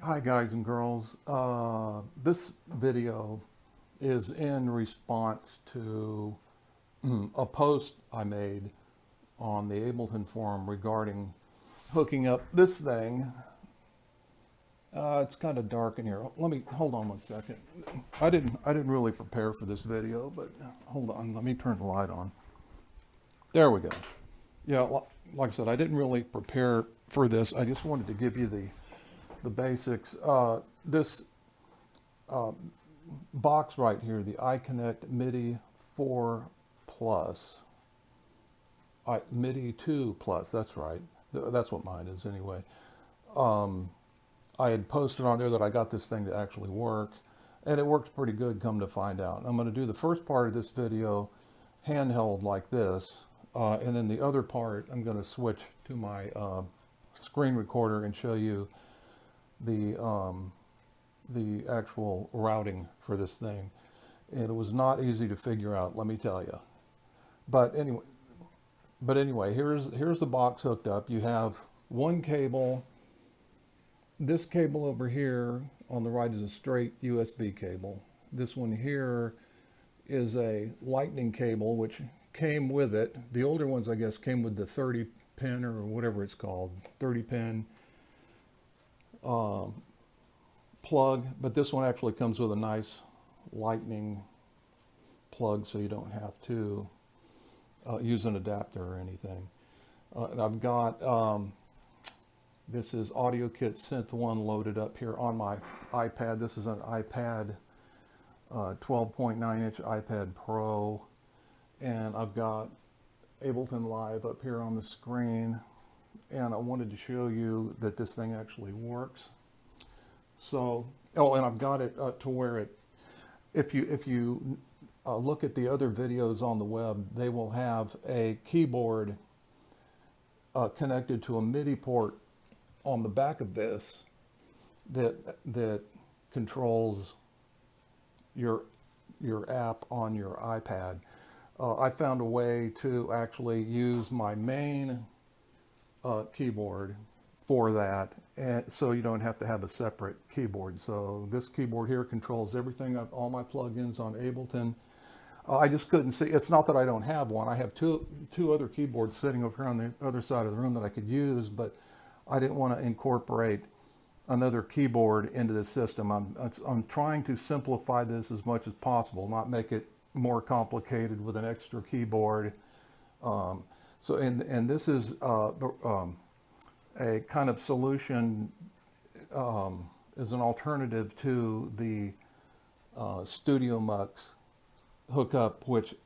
Hi guys and girls. This video is in response to a post I made on the Ableton forum regarding hooking up this thing. It's kind of dark in here. Let me hold on one second. I didn't really prepare for this video, but hold on. Let me turn the light on. There we go. Yeah, like I said, I didn't really prepare for this. I just wanted to give you the basics. This box right here, the iConnectMIDI4 Plus, MIDI2 Plus, that's right. That's what mine is anyway. Um, I had posted on there that I got this thing to actually work, and it works pretty good, come to find out. I'm going to do the first part of this video handheld like this, and then the other part I'm going to switch to my screen recorder and show you the actual routing for this thing. And it was not easy to figure out, let me tell you. But anyway, here's the box hooked up. You have one cable. This cable over here on the right is a straight USB cable. This one here is a lightning cable, which came with it. The older ones, I guess, came with the 30 pin or whatever it's called, 30 pin plug, but this one actually comes with a nice lightning plug, so you don't have to use an adapter or anything. And I've got this is Audio Kit Synth 1 loaded up here on my iPad. This is an iPad 12.9 inch iPad Pro, and I've got Ableton Live up here on the screen, and I wanted to show you that this thing actually works. So, oh, and I've got it to where it, if you look at the other videos on the web, they will have a keyboard connected to a MIDI port on the back of this that controls your app on your iPad. I found a way to actually use my main keyboard for that, and so you don't have to have a separate keyboard. So this keyboard here controls everything, all my plugins on Ableton. I just couldn't see. It's not that I don't have one. I have two other keyboards sitting over here on the other side of the room that I could use, but I didn't want to incorporate another keyboard into the system. I'm trying to simplify this as much as possible, not make it more complicated with an extra keyboard. So and this is a kind of solution, as an alternative to the Studio Mux hookup, which,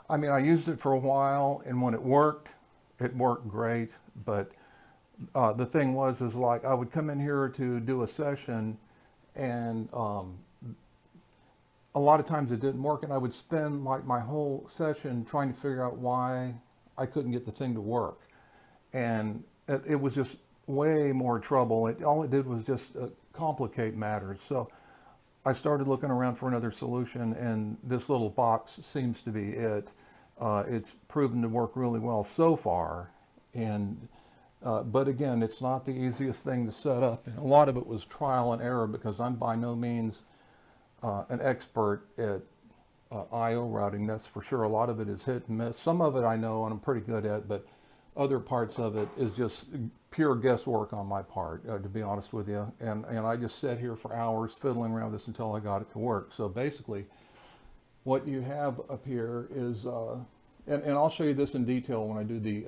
I mean, I used it for a while, and when it worked great, but the thing was, is like I would come in here to do a session, and a lot of times it didn't work, and I would spend like my whole session trying to figure out why I couldn't get the thing to work. And it was just way more trouble. All it did was just complicate matters. So I started looking around for another solution, and this little box seems to be it. It's proven to work really well so far, and but again, it's not the easiest thing to set up. And a lot of it was trial and error, because I'm by no means an expert at I/O routing, that's for sure. A lot of it is hit and miss. Some of it I know and I'm pretty good at, but other parts of it is just pure guesswork on my part, to be honest with you. And I just sat here for hours fiddling around with this until I got it to work. So basically, what you have up here is, and I'll show you this in detail when I do the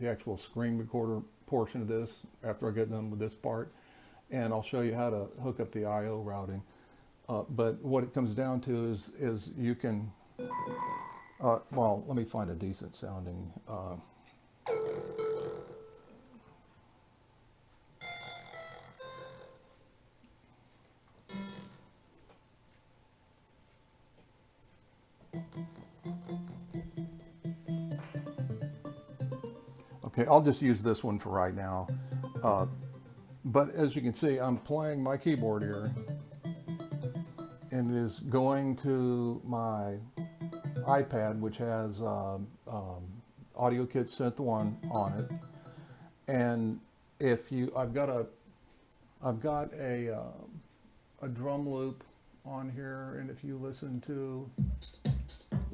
actual screen recorder portion of this, after I get done with this part. And I'll show you how to hook up the I/O routing. But what it comes down to is you can, well, let me find a decent sounding. Okay, I'll just use this one for right now. But as you can see, I'm playing my keyboard here, and it is going to my iPad, which has Audio Kit Synth 1 on it. And if you, I've got a I've got a drum loop on here, and if you listen to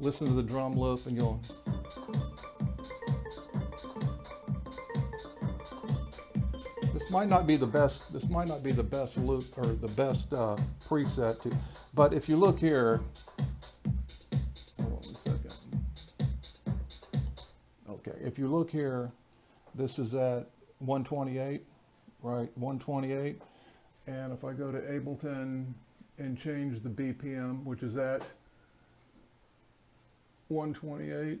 the drum loop, and you'll this might not be the best loop or the best preset to, but if you look here, hold on a second. Okay, if you look here, this is at 128, right? 128. And if I go to Ableton and change the BPM, which is at 128,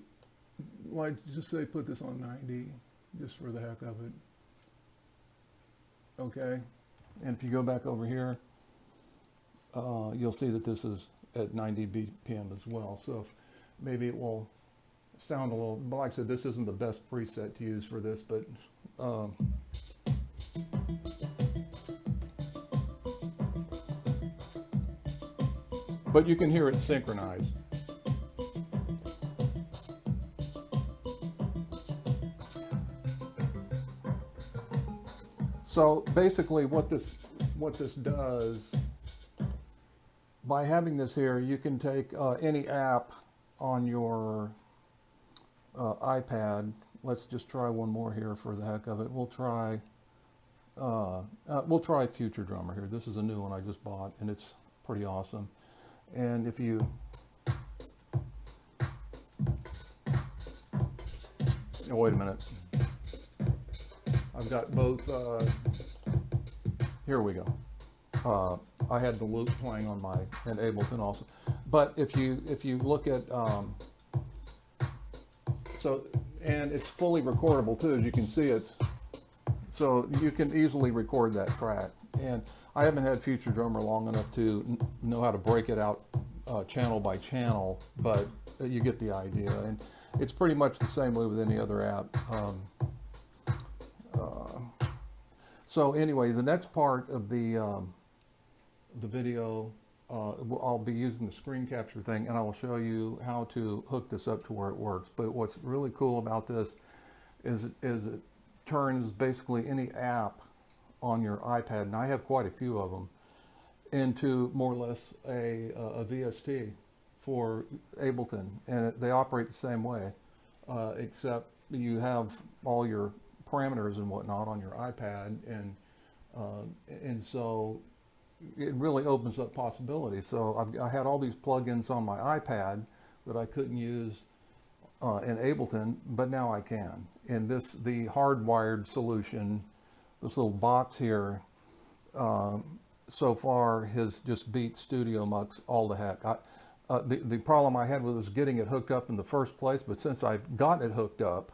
like just say put this on 90, just for the heck of it. Okay, and if you go back over here, you'll see that this is at 90 BPM as well. So if maybe it will sound a little, like I said, this isn't the best preset to use for this, but you can hear it synchronized. So basically what this does, by having this here, you can take any app on your iPad. Let's just try one more here for the heck of it. We'll try Future Drummer here. This is a new one I just bought, and it's pretty awesome. And if you, oh, wait a minute. I've got both, here we go. I had the loop playing on my, and Ableton also. But if you look at, so, and it's fully recordable too, as you can see it's, so you can easily record that track. And I haven't had Future Drummer long enough to know how to break it out channel by channel, but you get the idea. And it's pretty much the same way with any other app. So anyway, the next part of the video, I'll be using the screen capture thing, and I will show you how to hook this up to where it works. But what's really cool about this is it turns basically any app on your iPad, and I have quite a few of them, into more or less a VST for Ableton, and they operate the same way, except you have all your parameters and whatnot on your iPad, and so it really opens up possibilities. So I had all these plugins on my iPad that I couldn't use in Ableton, but now I can. And the hardwired solution, this little box here, so far has just beat Studio Mux all the heck. The problem I had was getting it hooked up in the first place, but since I've gotten it hooked up,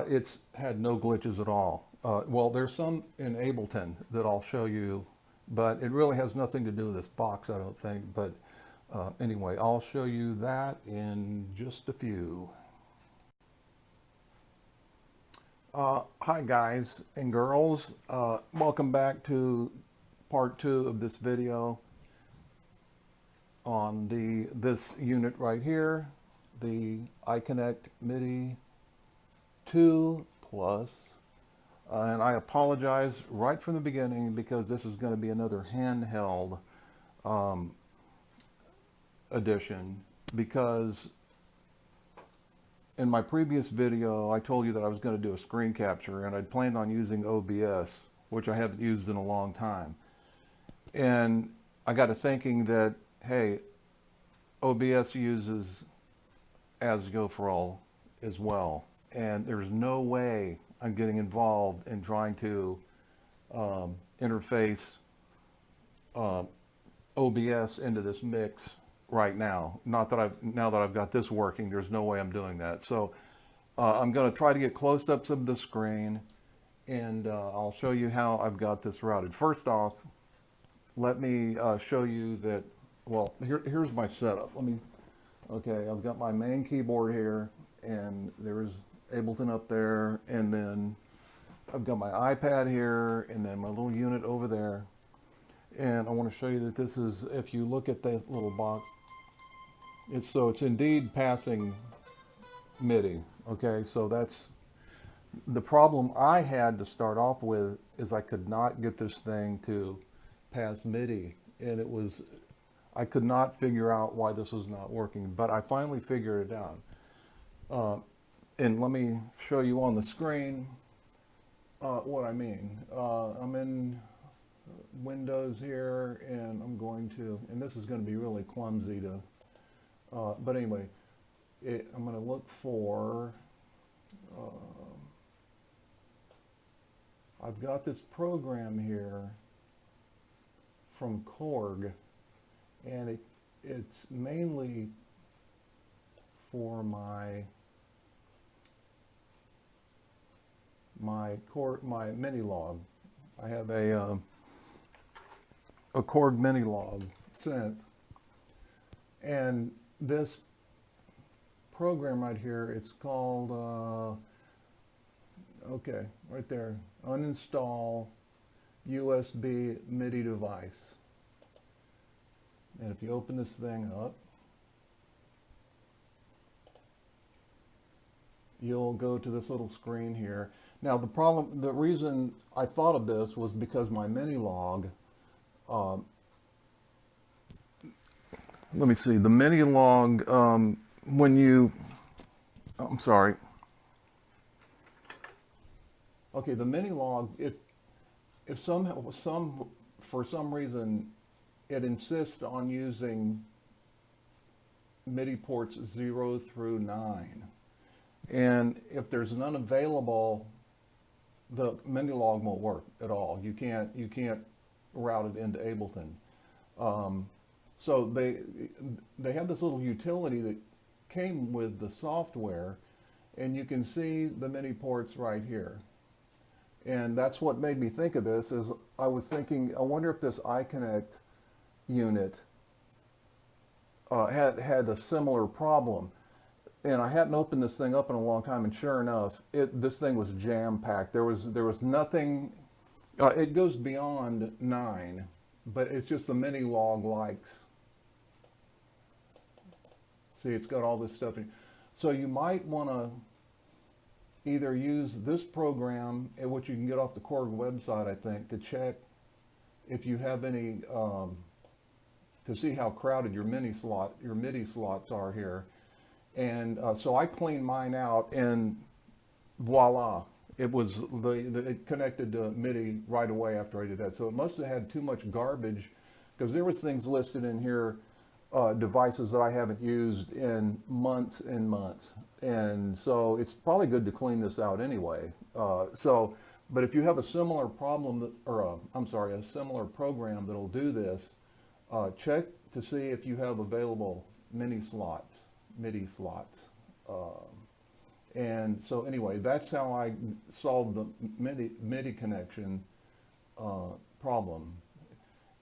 it's had no glitches at all. Well, there's some in Ableton that I'll show you, but it really has nothing to do with this box, I don't think. But anyway, I'll show you that in just a few. Hi guys and girls, welcome back to part 2 of this video on this unit right here, the iConnectMIDI2 Plus. And I apologize right from the beginning because this is going to be another handheld edition, because in my previous video I told you that I was going to do a screen capture, and I'd planned on using OBS, which I haven't used in a long time. And I got to thinking that, hey, OBS uses As-Go for All as well, and there's no way I'm getting involved in trying to interface OBS into this mix right now. Now that I've got this working, there's no way I'm doing that. So I'm going to try to get close-ups of the screen, and I'll show you how I've got this routed. First off, let me show you that. Well, here's my setup. Okay, I've got my main keyboard here, and there's Ableton up there, and then I've got my iPad here, and then my little unit over there. And I want to show you that this is, if you look at that little box, it's indeed passing MIDI. Okay, so the problem I had to start off with is I could not get this thing to pass MIDI, and I could not figure out why this was not working, but I finally figured it out. And let me show you on the screen what I mean. I'm in Windows here, and I'm going to, and this is going to be really clumsy to, but anyway, I'm going to look for, I've got this program here from Korg, and it's mainly for my mini log. I have a Korg mini log synth, and this program right here, it's called okay, right there, uninstall USB MIDI device. And if you open this thing up, you'll go to this little screen here. Now the reason I thought of this was because my mini log, let me see, the mini log, when you, I'm sorry. Okay, the mini log, if for some reason it insists on using MIDI ports 0 through 9. And if there's none available, the mini log won't work at all. You can't route it into Ableton. So they have this little utility that came with the software, and you can see the MIDI ports right here. And that's what made me think of this, is I was thinking, I wonder if this iConnect unit had a similar problem. And I hadn't opened this thing up in a long time, and sure enough, this thing was jam-packed. There was nothing, it goes beyond 9, but it's just the mini log likes. See, it's got all this stuff in. So you might want to either use this program, which you can get off the Korg website, I think, to check if you have any, to see how crowded your MIDI slots are here. And so I cleaned mine out, and voila, it connected to MIDI right away after I did that. So it must have had too much garbage, because there was things listed in here, devices that I haven't used in months and months. And so it's probably good to clean this out anyway. But if you have a similar problem, a similar program that'll do this, check to see if you have available MIDI slots. And so anyway, that's how I solved the MIDI connection problem.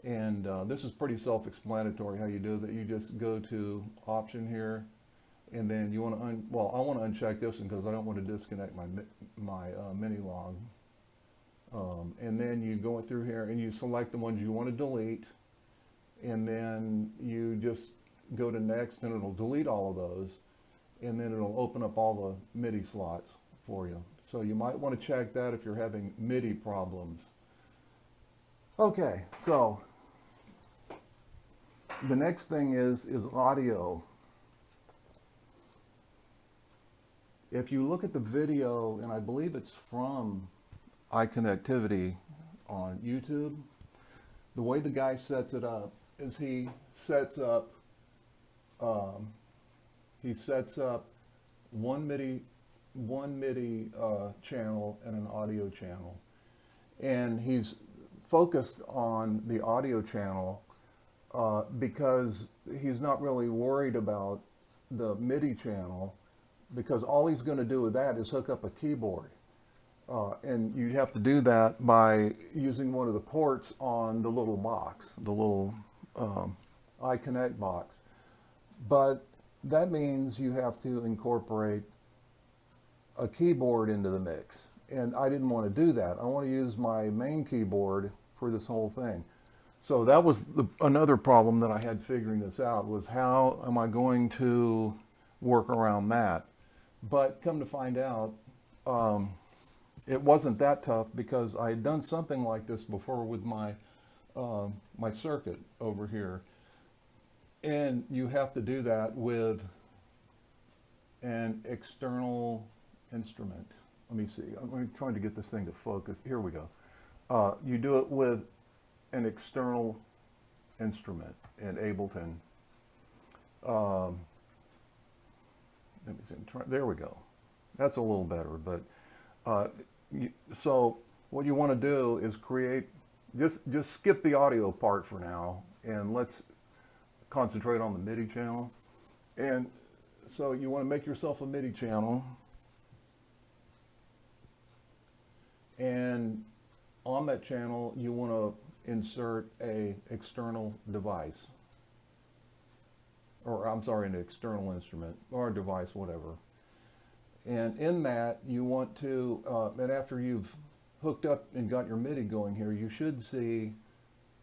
And this is pretty self-explanatory how you do that. You just go to option here, and then you want to, I want to uncheck this one because I don't want to disconnect my mini log. And then you go through here and you select the ones you want to delete, and then you just go to next, and it'll delete all of those, and then it'll open up all the MIDI slots for you. So you might want to check that if you're having MIDI problems. Okay, so the next thing is audio. If you look at the video, and I believe it's from iConnectMIDI2 on YouTube, the way the guy sets it up is he sets up one MIDI channel and an audio channel, and he's focused on the audio channel because he's not really worried about the MIDI channel, because all he's going to do with that is hook up a keyboard, and you have to do that by using one of the ports on the little box, the little iConnect box. But that means you have to incorporate a keyboard into the mix, and I didn't want to do that. I want to use my main keyboard for this whole thing. So that was another problem that I had figuring this out, was how am I going to work around that? But come to find out, it wasn't that tough because I had done something like this before with my circuit over here. And you have to do that with an external instrument. Let me see. I'm trying to get this thing to focus. Here we go. You do it with an external instrument in Ableton. Let me see. There we go. That's a little better. But so what you want to do is create. Just skip the audio part for now, and let's concentrate on the MIDI channel. And so you want to make yourself a MIDI channel, and on that channel you want to insert a external device, or I'm sorry, an external instrument or a device, whatever. And in that you want to, and after you've hooked up and got your MIDI going here, you should see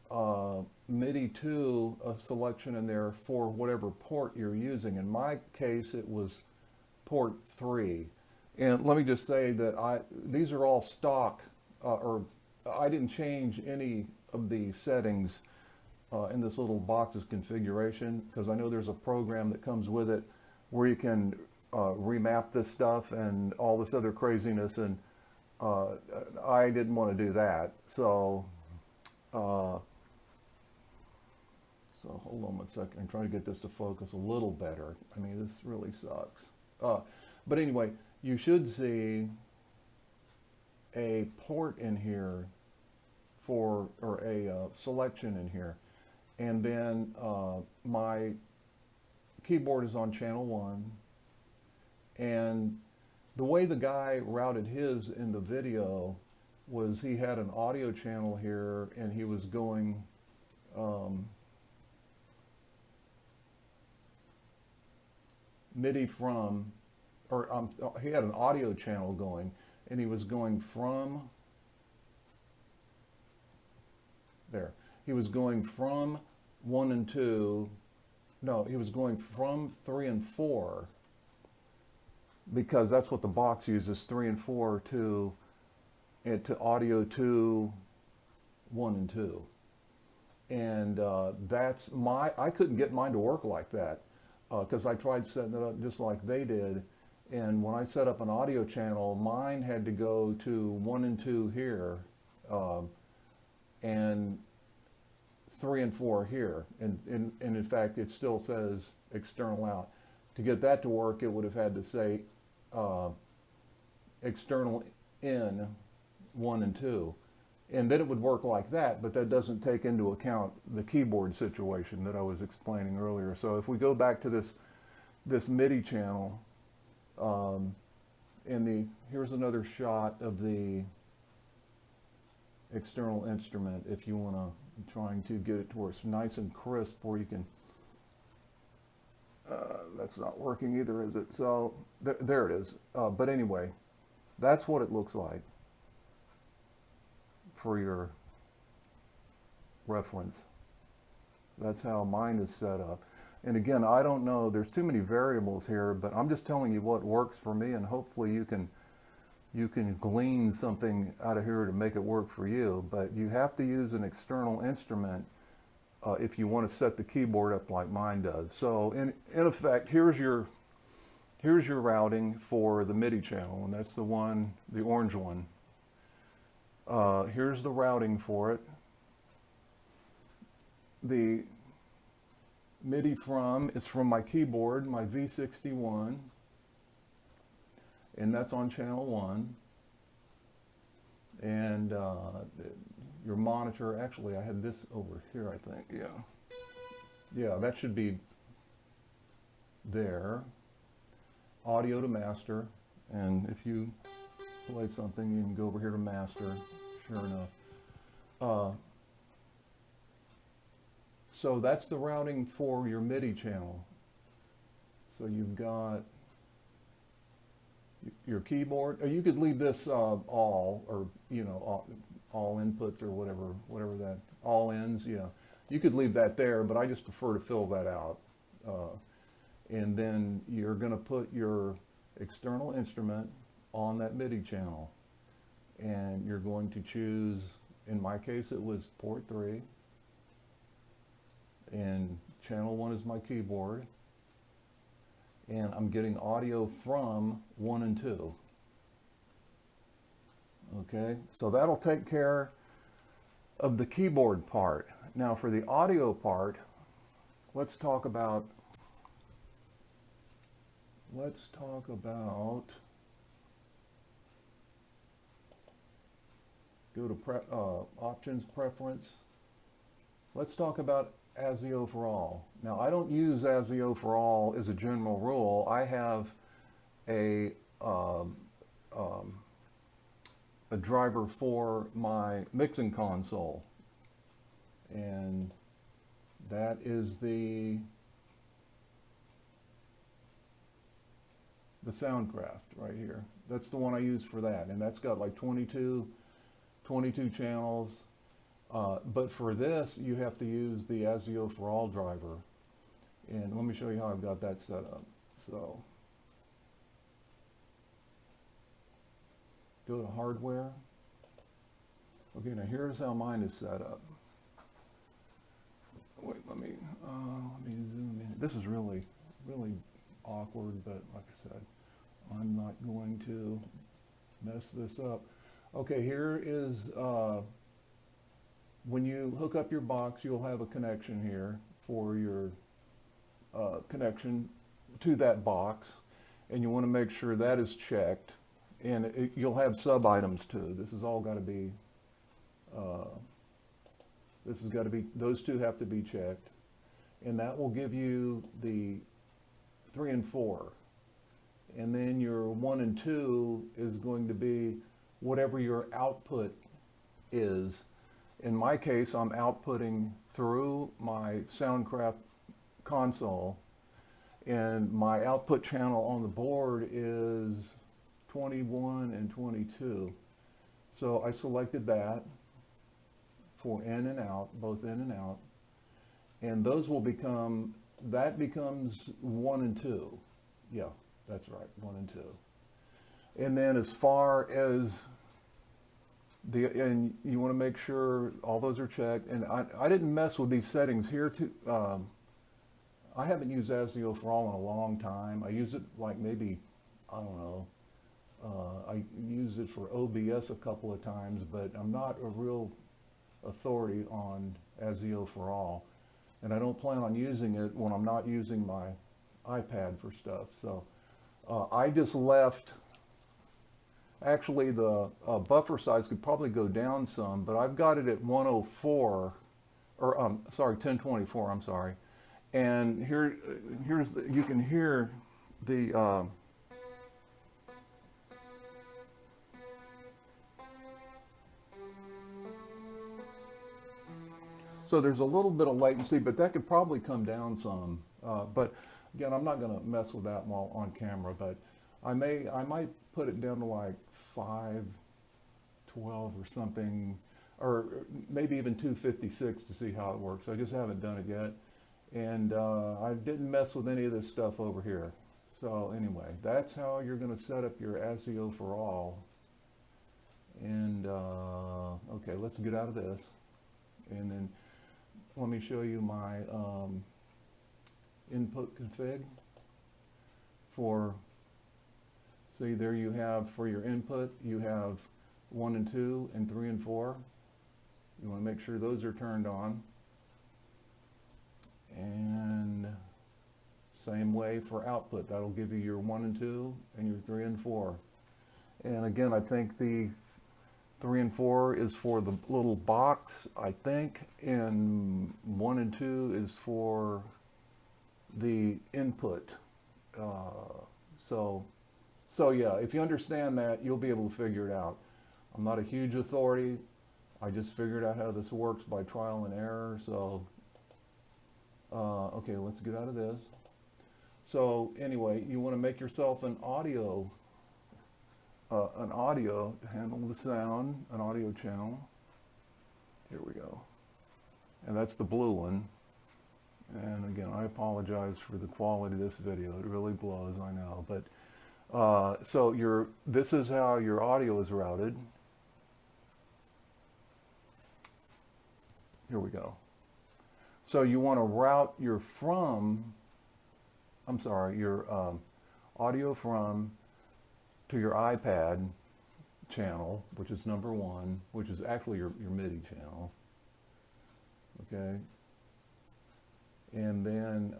MIDI2, a selection in there for whatever port you're using. In my case, it was port 3. And let me just say that these are all stock, or I didn't change any of the settings in this little box's configuration, because I know there's a program that comes with it where you can remap this stuff and all this other craziness, and I didn't want to do that. So hold on one second. I'm trying to get this to focus a little better. I mean, this really sucks. But anyway, you should see a port in here or a selection in here. And then my keyboard is on channel 1. And the way the guy routed his in the video was he had an audio channel here, and he was going MIDI from, or he had an audio channel going, and he was going from there. He was going from 1 and 2. No, he was going from 3 and 4, because that's what the box uses, 3 and 4 to audio 2, 1 and 2. And that's I couldn't get mine to work like that, because I tried setting it up just like they did. And when I set up an audio channel, mine had to go to 1 and 2 here, and 3 and 4 here. And in fact, it still says external out. To get that to work, it would have had to say external in 1 and 2. And then it would work like that, but that doesn't take into account the keyboard situation that I was explaining earlier. So if we go back to this MIDI channel, here's another shot of the external instrument, if you want to, trying to get it to where it's nice and crisp where you can, that's not working either, is it? So there it is. But anyway, that's what it looks like for your reference. That's how mine is set up. And again, I don't know, there's too many variables here, but I'm just telling you what works for me, and hopefully you can glean something out of here to make it work for you. But you have to use an external instrument if you want to set the keyboard up like mine does. So in effect, here's your routing for the MIDI channel, and that's the orange one. Here's the routing for it. The MIDI is from my keyboard, my V61, and that's on channel 1. And your monitor, actually I had this over here, I think, yeah, that should be there. Audio to master, and if you play something, you can go over here to master, sure enough. So that's the routing for your MIDI channel. So you've got your keyboard, or you could leave this all, or all inputs, or whatever that, all ends, yeah. You could leave that there, but I just prefer to fill that out. And then you're going to put your external instrument on that MIDI channel. and you're going to choose, in my case it was port 3, and channel 1 is my keyboard, and I'm getting audio from 1 and 2. Okay, so that'll take care of the keyboard part. Now for the audio part, let's talk about go to options, preference. Let's talk about ASIO for all. Now I don't use ASIO for all as a general rule. I have a driver for my mixing console, and that is the Soundcraft right here. That's the one I use for that, and that's got like 22 channels. But for this, you have to use the ASIO for all driver, and let me show you how I've got that set up. So go to hardware. Okay, now here's how mine is set up. Wait, let me zoom in. This is really awkward, but like I said, I'm not going to mess this up. Okay, here is, when you hook up your box, you'll have a connection here for your connection to that box, and you want to make sure that is checked, and you'll have sub items too. This has all got to be, those two have to be checked, and that will give you the 3 and 4. And then your 1 and 2 is going to be whatever your output is. In my case, I'm outputting through my Soundcraft console, and my output channel on the board is 21 and 22. So I selected that for in and out, both in and out, and those will become, that becomes 1 and 2. Yeah, that's right, 1 and 2. And then as far as and you want to make sure all those are checked. And I didn't mess with these settings here too. I haven't used ASIO for all in a long time. I use it like maybe, I don't know, I used it for OBS a couple of times, but I'm not a real authority on ASIO for all. And I don't plan on using it when I'm not using my iPad for stuff. So I just left, actually the buffer size could probably go down some, but I've got it at 104, or sorry, 1024, I'm sorry. And here's the, you can hear the so there's a little bit of latency, but that could probably come down some. But again, I'm not going to mess with that while on camera, but I might put it down to like 512 or something, or maybe even 256 to see how it works. I just haven't done it yet. And I didn't mess with any of this stuff over here. So anyway, that's how you're going to set up your ASIO for all. And okay, let's get out of this. And then let me show you my input config for, see there you have for your input, you have 1 and 2 and 3 and 4. You want to make sure those are turned on. And same way for output, that'll give you your 1 and 2 and your 3 and 4. And again, I think the 3 and 4 is for the little box, I think, and 1 and 2 is for the input. So yeah, if you understand that, you'll be able to figure it out. I'm not a huge authority. I just figured out how this works by trial and error. So, okay, let's get out of this. So anyway, you want to make yourself an audio to handle the sound, an audio channel. Here we go. And that's the blue one. And again, I apologize for the quality of this video. It really blows, I know. But so this is how your audio is routed. here we go. So you want to route your your audio from to your iPad channel, which is number one, which is actually your MIDI channel. Okay. And then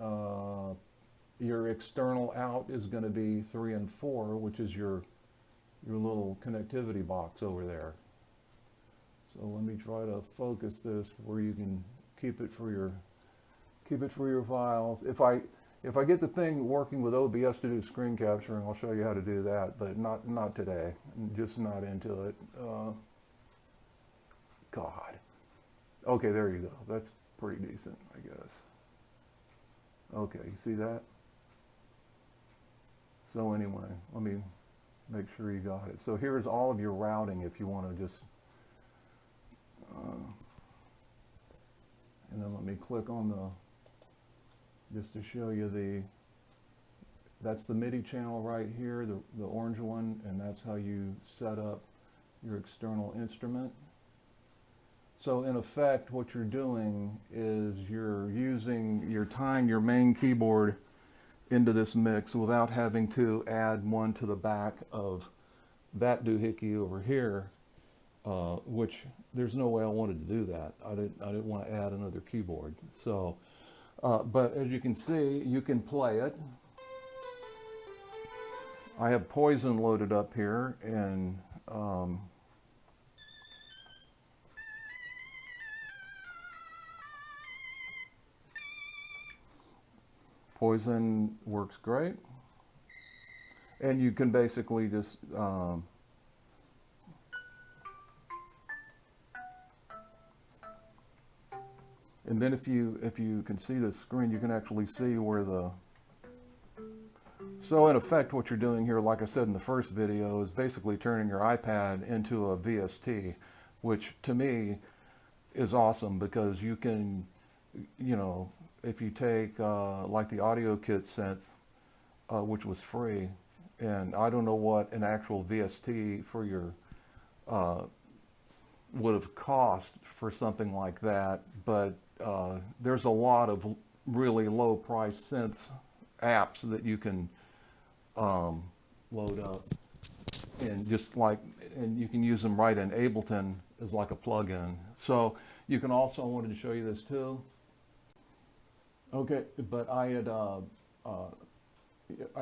your external out is going to be 3 and 4, which is your little connectivity box over there. So let me try to focus this where you can keep it for your files. If I get the thing working with OBS to do screen capturing, I'll show you how to do that, but not today. I'm just not into it. God. Okay, there you go. That's pretty decent, I guess. Okay, you see that? So anyway, let me make sure you got it. So here's all of your routing if you want to just, and then let me click on just to show you that's the MIDI channel right here, the orange one, and that's how you set up your external instrument. So in effect, what you're doing is you're tying your main keyboard into this mix without having to add one to the back of that doohickey over here, which there's no way I wanted to do that. I didn't want to add another keyboard. So, but as you can see, you can play it. I have Poison loaded up here, and Poison works great, and you can basically just and then if you can see the screen, you can actually see where so in effect what you're doing here, like I said in the first video, is basically turning your iPad into a VST, which to me is awesome because you can, if you take like the Audio Kit synth, which was free, and I don't know what an actual VST for your would have cost for something like that, but there's a lot of really low price synth apps that you can load up, and and you can use them right in Ableton as like a plugin. So you can also, I wanted to show you this too. Okay, but I had I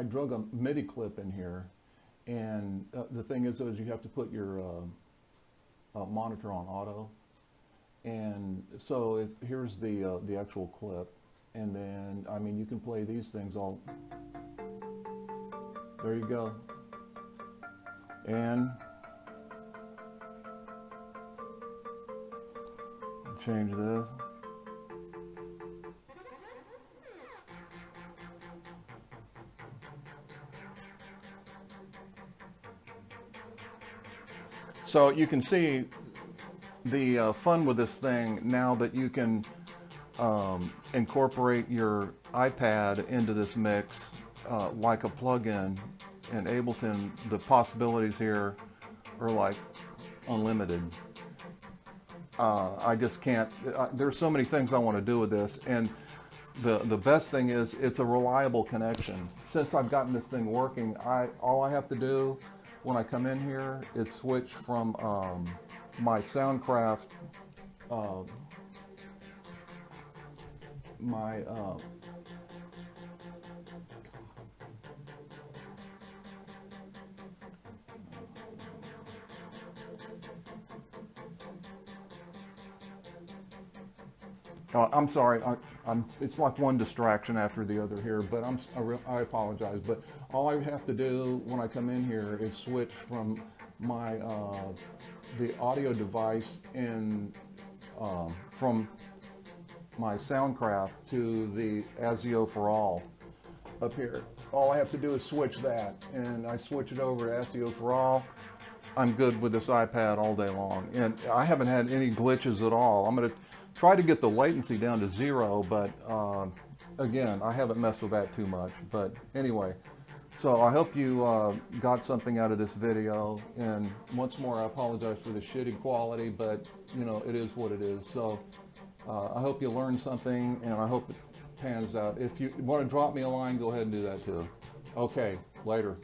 drug a MIDI clip in here, and the thing is you have to put your monitor on auto, and so here's the actual clip, and then I mean you can play these things all. There you go, and change this. So you can see the fun with this thing now that you can incorporate your iPad into this mix like a plugin in Ableton. The possibilities here are like unlimited. I just can't, there's so many things I want to do with this, and the best thing is it's a reliable connection. Since I've gotten this thing working, all I have to do when I come in here is switch from my Soundcraft, I'm sorry, it's like one distraction after the other here, but I apologize. But all I have to do when I come in here is switch from my the audio device from my Soundcraft to the ASIO for All up here. All I have to do is switch that, and I switch it over to ASIO for All. I'm good with this iPad all day long, and I haven't had any glitches at all. I'm going to try to get the latency down to 0, but again, I haven't messed with that too much. But anyway, so I hope you got something out of this video, and once more I apologize for the shitty quality, but it is what it is. So I hope you learned something, and I hope it pans out. If you want to drop me a line, go ahead and do that too. Okay, later.